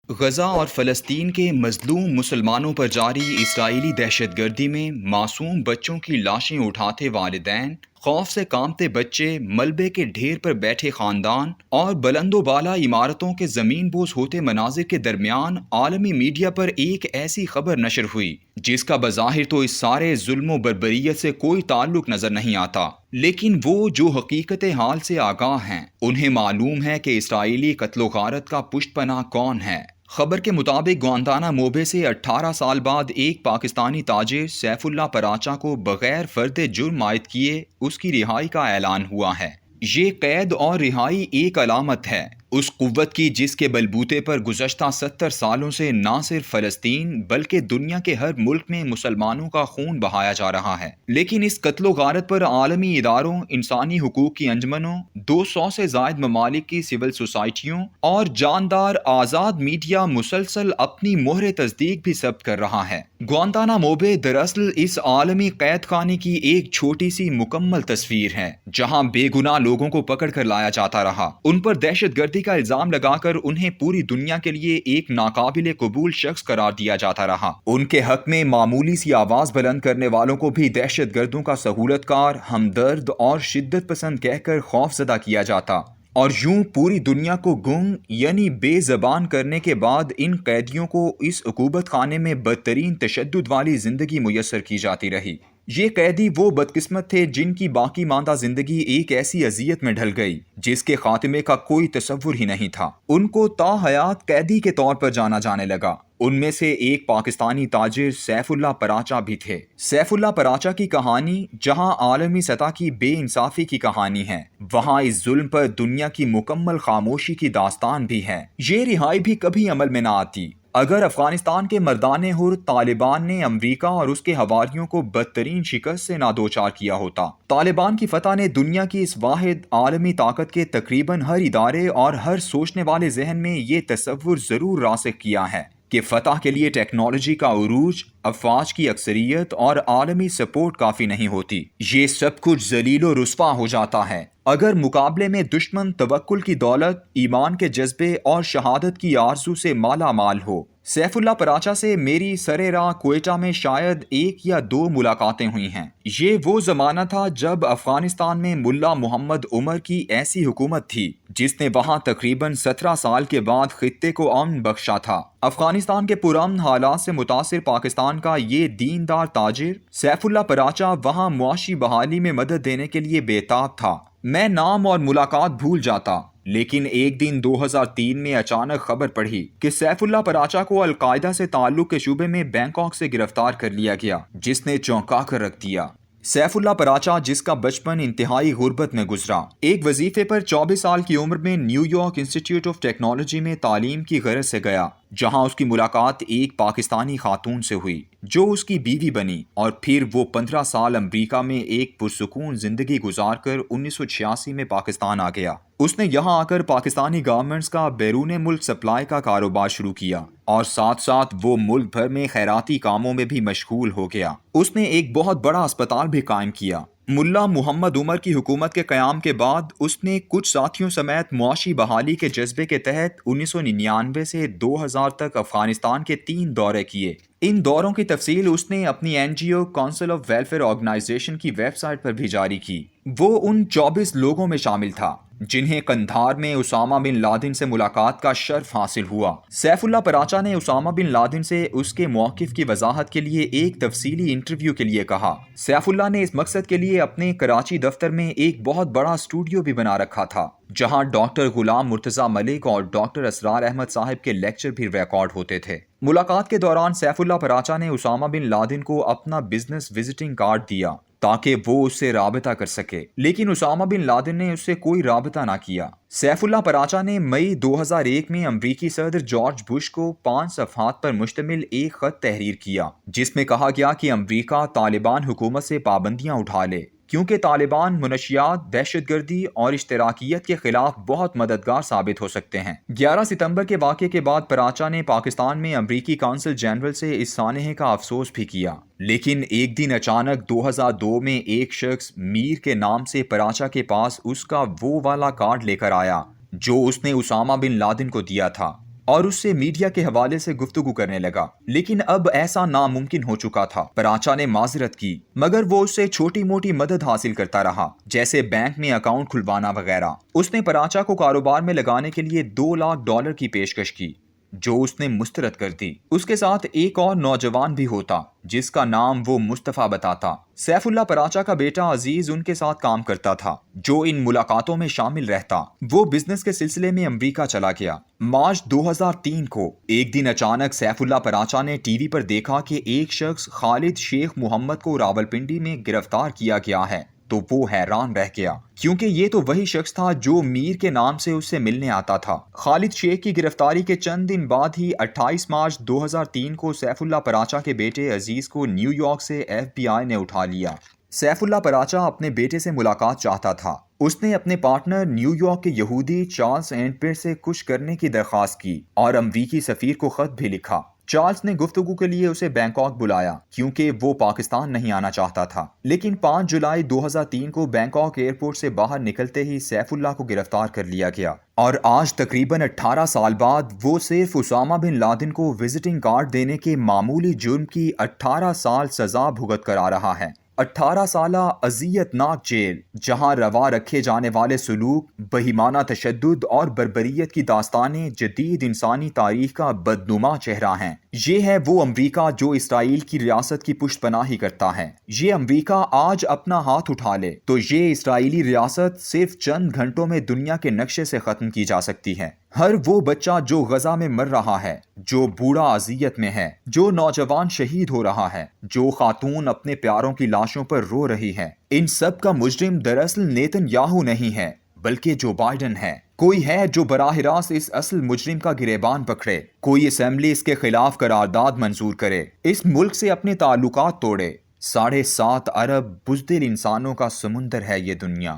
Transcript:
غزہ اور فلسطین کے مظلوم مسلمانوں پر جاری اسرائیلی دہشت گردی میں معصوم بچوں کی لاشیں اٹھاتے والدین، خوف سے کانپتے بچے، ملبے کے ڈھیر پر بیٹھے خاندان اور بلند و بالا عمارتوں کے زمین بوس ہوتے مناظر کے درمیان عالمی میڈیا پر ایک ایسی خبر نشر ہوئی جس کا بظاہر تو اس سارے ظلم و بربریت سے کوئی تعلق نظر نہیں آتا، لیکن وہ جو حقیقت حال سے آگاہ ہیں انہیں معلوم ہے کہ اسرائیلی قتل و غارت کا پشت پناہ کون ہے۔ خبر کے مطابق گوانتانا موبے سے 18 سال بعد ایک پاکستانی تاجر سیف اللہ پراچا کو بغیر فرد جرم عائد کیے اس کی رہائی کا اعلان ہوا ہے۔ یہ قید اور رہائی ایک علامت ہے اس قوت کی جس کے بلبوتے پر گزشتہ 70 سالوں سے نہ صرف فلسطین بلکہ دنیا کے ہر ملک میں مسلمانوں کا خون بہایا جا رہا ہے۔ لیکن اس قتل و غارت پر عالمی اداروں، انسانی حقوق کی انجمنوں، 200 سے زائد ممالک کی سول سوسائٹیوں اور جاندار آزاد میڈیا مسلسل اپنی مہر تصدیق بھی ثبت کر رہا ہے۔ گوانتانا موبے دراصل اس عالمی قید خانے کی ایک چھوٹی سی مکمل تصویر ہے جہاں بے گناہ لوگوں کو پکڑ کر لایا جاتا رہا، ان پر دہشت گردی کا الزام لگا کر انہیں پوری دنیا کے لیے ایک ناقابل قبول شخص قرار دیا جاتا رہا، ان کے حق میں معمولی سی آواز بلند کرنے والوں کو بھی دہشت گردوں کا سہولت کار، ہمدرد اور شدت پسند کہہ کر خوف زدہ کیا جاتا، اور یوں پوری دنیا کو گنگ یعنی بے زبان کرنے کے بعد ان قیدیوں کو اس عقوبت خانے میں بدترین تشدد والی زندگی میسر کی جاتی رہی۔ یہ قیدی وہ بدقسمت تھے جن کی باقی ماندہ زندگی ایک ایسی اذیت میں ڈھل گئی جس کے خاتمے کا کوئی تصور ہی نہیں تھا۔ ان کو تا حیات قیدی کے طور پر جانا جانے لگا۔ ان میں سے ایک پاکستانی تاجر سیف اللہ پراچا بھی تھے۔ سیف اللہ پراچا کی کہانی جہاں عالمی سطح کی بے انصافی کی کہانی ہے، وہاں اس ظلم پر دنیا کی مکمل خاموشی کی داستان بھی ہے۔ یہ رہائی بھی کبھی عمل میں نہ آتی اگر افغانستان کے مردان حر طالبان نے امریکہ اور اس کے حواریوں کو بدترین شکست سے نہ دوچار کیا ہوتا۔ طالبان کی فتح نے دنیا کی اس واحد عالمی طاقت کے تقریباً ہر ادارے اور ہر سوچنے والے ذہن میں یہ تصور ضرور راسخ کیا ہے کہ فتح کے لیے ٹیکنالوجی کا عروج، افواج کی اکثریت اور عالمی سپورٹ کافی نہیں ہوتی، یہ سب کچھ ذلیل و رسوا ہو جاتا ہے اگر مقابلے میں دشمن توکل کی دولت، ایمان کے جذبے اور شہادت کی آرزو سے مالا مال ہو۔ سیف اللہ پراچا سے میری سر راہ کوئٹہ میں شاید 1 یا 2 ملاقاتیں ہوئی ہیں۔ یہ وہ زمانہ تھا جب افغانستان میں ملا محمد عمر کی ایسی حکومت تھی جس نے وہاں تقریباً 17 سال کے بعد خطے کو امن بخشا تھا۔ افغانستان کے پرامن حالات سے متاثر پاکستان کا یہ دیندار تاجر سیف اللہ پراچا وہاں معاشی بحالی میں مدد دینے کے لیے بے تاب تھا۔ میں نام اور ملاقات بھول جاتا، لیکن ایک دن 2003 میں اچانک خبر پڑھی کہ سیف اللہ پراچا کو القاعدہ سے تعلق کے شبے میں بینکاک سے گرفتار کر لیا گیا، جس نے چونکا کر رکھ دیا۔ سیف اللہ پراچا جس کا بچپن انتہائی غربت میں گزرا، ایک وظیفے پر 24 سال کی عمر میں new York institute of technology میں تعلیم کی غرض سے گیا، جہاں اس کی ملاقات ایک پاکستانی خاتون سے ہوئی جو اس کی بیوی بنی، اور پھر وہ 15 سال امریکہ میں ایک پرسکون زندگی گزار کر 1986 میں پاکستان آ گیا۔ اس نے یہاں آ کر پاکستانی گورنمنٹس کا بیرون ملک سپلائی کا کاروبار شروع کیا اور ساتھ ساتھ وہ ملک بھر میں خیراتی کاموں میں بھی مشغول ہو گیا۔ اس نے ایک بہت بڑا اسپتال بھی قائم کیا۔ ملا محمد عمر کی حکومت کے قیام کے بعد اس نے کچھ ساتھیوں سمیت معاشی بحالی کے جذبے کے تحت 1999 سے 2000 تک افغانستان کے 3 دورے کیے۔ ان دوروں کی تفصیل اس نے اپنی NGO council of welfare organisation کی ویب سائٹ پر بھی جاری کی۔ وہ ان 24 لوگوں میں شامل تھا جنہیں قندھار میں اسامہ بن لادن سے ملاقات کا شرف حاصل ہوا۔ سیف اللہ پراچا نے اسامہ بن لادن سے اس کے موقف کی وضاحت کے لیے ایک تفصیلی انٹرویو کے لیے کہا۔ سیف اللہ نے اس مقصد کے لیے اپنے کراچی دفتر میں ایک بہت بڑا اسٹوڈیو بھی بنا رکھا تھا جہاں ڈاکٹر غلام مرتضیٰ ملک اور ڈاکٹر اسرار احمد صاحب کے لیکچر بھی ریکارڈ ہوتے تھے۔ ملاقات کے دوران سیف اللہ پراچا نے اسامہ بن لادن کو اپنا بزنس وزٹنگ کارڈ دیا تاکہ وہ اس سے رابطہ کر سکے، لیکن اسامہ بن لادن نے اس سے کوئی رابطہ نہ کیا۔ سیف اللہ پراچا نے مئی 2001 میں امریکی صدر جارج بش کو 5 صفحات پر مشتمل ایک خط تحریر کیا جس میں کہا گیا کہ امریکہ طالبان حکومت سے پابندیاں اٹھا لے کیونکہ طالبان منشیات، دہشت گردی اور اشتراکیت کے خلاف بہت مددگار ثابت ہو سکتے ہیں۔ 11 ستمبر کے واقعے کے بعد پراچا نے پاکستان میں امریکی کونسل جنرل سے اس سانحے کا افسوس بھی کیا، لیکن ایک دن اچانک 2002 میں ایک شخص میر کے نام سے پراچا کے پاس اس کا وہ والا کارڈ لے کر آیا جو اس نے اسامہ بن لادن کو دیا تھا، اور اس سے میڈیا کے حوالے سے گفتگو کرنے لگا، لیکن اب ایسا ناممکن ہو چکا تھا۔ پراچا نے معذرت کی، مگر وہ اس سے چھوٹی موٹی مدد حاصل کرتا رہا، جیسے بینک میں اکاؤنٹ کھلوانا وغیرہ۔ اس نے پراچا کو کاروبار میں لگانے کے لیے $2 لاکھ کی پیشکش کی، جو اس نے مسترد کر دی۔ اس کے ساتھ ایک اور نوجوان بھی ہوتا جس کا نام وہ مصطفیٰ بتاتا۔ سیف اللہ پراچا کا بیٹا عزیز ان کے ساتھ کام کرتا تھا، جو ان ملاقاتوں میں شامل رہتا۔ وہ بزنس کے سلسلے میں امریکہ چلا گیا۔ مارچ 2003 کو ایک دن اچانک سیف اللہ پراچا نے ٹی وی پر دیکھا کہ ایک شخص خالد شیخ محمد کو راولپنڈی میں گرفتار کیا گیا ہے، تو وہ حیران رہ گیا، کیونکہ یہ تو وہی شخص تھا جو میر کے نام سے اس سے ملنے آتا تھا۔ خالد شیخ کی گرفتاری کے چند دن بعد ہی 28 مارچ 2003 کو سیف اللہ پراچا کے بیٹے عزیز کو نیو یارک سے FBI نے اٹھا لیا۔ سیف اللہ پراچا اپنے بیٹے سے ملاقات چاہتا تھا۔ اس نے اپنے پارٹنر نیو یارک کے یہودی چارلس اینڈپیر سے کچھ کرنے کی درخواست کی اور امریکی سفیر کو خط بھی لکھا۔ چارلس نے گفتگو کے لیے اسے بینکاک بلایا، کیونکہ وہ پاکستان نہیں آنا چاہتا تھا، لیکن 5 جولائی 2003 کو بینکاک ایئرپورٹ سے باہر نکلتے ہی سیف اللہ کو گرفتار کر لیا گیا، اور آج تقریباً 18 سال بعد وہ صرف اسامہ بن لادن کو وزٹنگ کارڈ دینے کے معمولی جرم کی 18 سال سزا بھگت کر آ رہا ہے۔ 18 سالہ اذیت ناک جیل، جہاں روا رکھے جانے والے سلوک، بہیمانہ تشدد اور بربریت کی داستانیں جدید انسانی تاریخ کا بدنما چہرہ ہیں۔ یہ ہے وہ امریکہ جو اسرائیل کی ریاست کی پشت پناہی کرتا ہے۔ یہ امریکہ آج اپنا ہاتھ اٹھا لے تو یہ اسرائیلی ریاست صرف چند گھنٹوں میں دنیا کے نقشے سے ختم کی جا سکتی ہے۔ ہر وہ بچہ جو غزہ میں مر رہا ہے، جو بوڑھا اذیت میں ہے، جو نوجوان شہید ہو رہا ہے، جو خاتون اپنے پیاروں کی لاشوں پر رو رہی ہے، ان سب کا مجرم دراصل نیتن یاہو نہیں ہے، بلکہ جو بائیڈن ہے۔ کوئی ہے جو براہ راست اس اصل مجرم کا گریبان پکڑے، کوئی اسمبلی اس کے خلاف قرارداد منظور کرے، اس ملک سے اپنے تعلقات توڑے۔ 7.5 ارب بزدل انسانوں کا سمندر ہے یہ دنیا۔